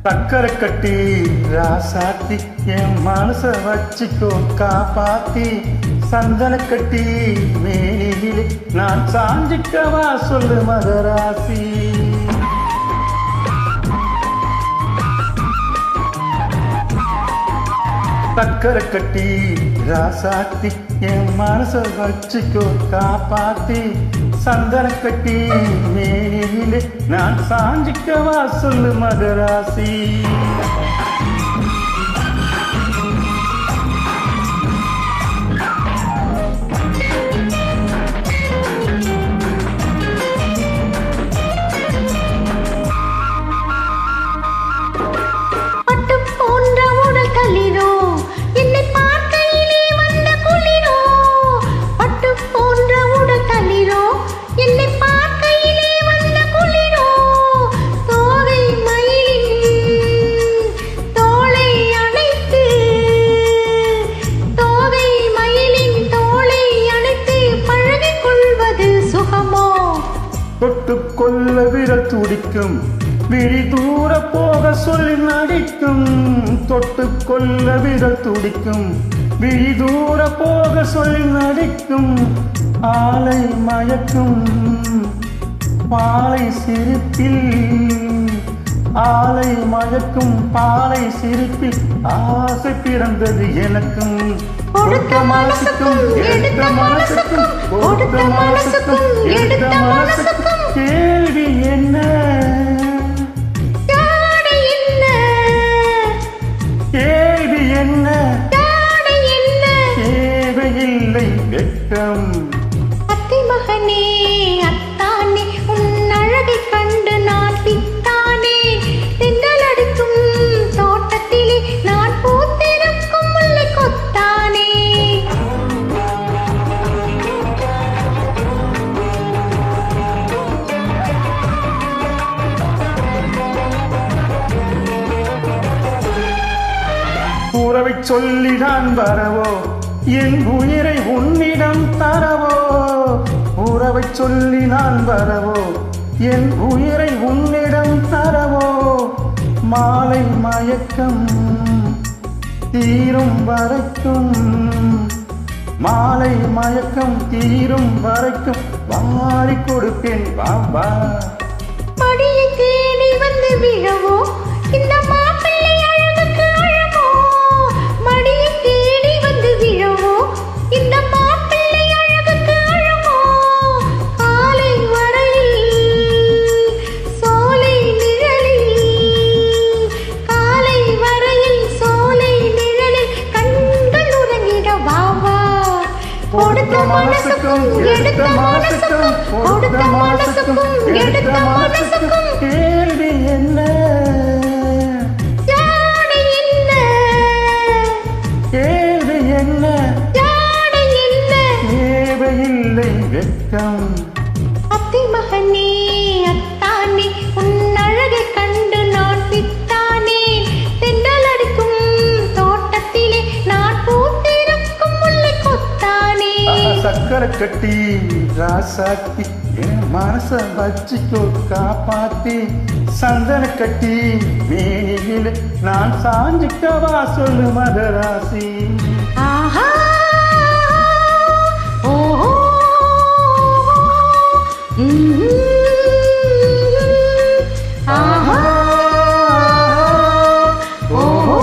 சக்கரை கட்டி ராசாத்தி என் மனச வச்சுக்கோ காப்பாத்தி சந்தன கட்டி மேனியிலே நான் சாஞ்சிக்கவா சொல்லு மகராசி. சக்கரை கட்டி ராசாத்தி என் மனச வச்சுக்கோ காப்பாத்தி சந்தன கட்டி மேனியிலே நான் சாஞ்சிக்கவா சொல்லு மகராசி. தொட்டுக்கொள்ள விரல் துடிக்கும் விழி தூர போக சொல்லி நடிக்கும். தொட்டுக்கொள்ள விரல் துடிக்கும் விழி தூர போக சொல்லி நடிக்கும். ஆலை மயக்கும் பாலை சிரிப்பில் ஆலை மயக்கும் பாலை சிரிப்பில் ஆசை பிறந்தது எனக்கும். கொடுத்த மனசுக்கும் எடுத்த மனசுக்கும் கொடுத்த மனசுக்கும் எடுத்த மனசுக்கும் கேள்வி என்ன கேள்வி என்ன தேவையில்லை வெட்கம். அத்தை மகனே அத்தானே உன் அழகை கண்டு நான் பித்தானே. தென்றல் அடிக்கும் தோட்டத்திலே நான் பூத்திருக்கும் முல்லை கொத்தானே. உறவை சொல்லி நான் வரவோ என் உயிரை உன்னிடம் தரவோ. உறவை சொல்லி நான் வரவோ என் உயிரை உன்னிடம் தரவோ. மாலை மயக்கம் தீரும் வரைக்கும் மாலை மயக்கம் தீரும் வரைக்கும் வாரி கொடுப்பேன் பாபா. படியை தேடி வந்து விழவோ இந்த மாப்பிள்ளை அழகுக்கு அழகோ. மடியை தேடி வந்து விழவோ இந்த மாப்பிள்ளை அழகுக்கு அழகோ. காலை வரையில் சோலை நிழலில் காலை வரையில் சோலை நிழலில் கண்கள் உறங்கிட வாவா. கொடுத்த மனசுக்கும் எடுத்த மனசுக்கும் கொடுத்த மனசுக்கும் எடுத்த மனசுக்கும் கேள்வி என்ன ஜாடை என்ன கேள்வி என்ன ஜாடை என்ன தேவையில்லை வெட்கம். அத்தை மகனே அத்தானே உன் அழகை கண்டு நான் பித்தானே. தென்றல் அடிக்கும் தோட்டத்திலே நான் பூத்திருக்கும் முல்லை கொத்தானே. சக்கரை கட்டி ராசாத்தி என் மனச வச்சுக்கோ காப்பாத்தி சந்தன கட்டி மேனியிலே நான் சாஞ்சிக்கவா சொல்லு மகராசி. ஆஹா ஓஹோ ஆஹா ஓஹோ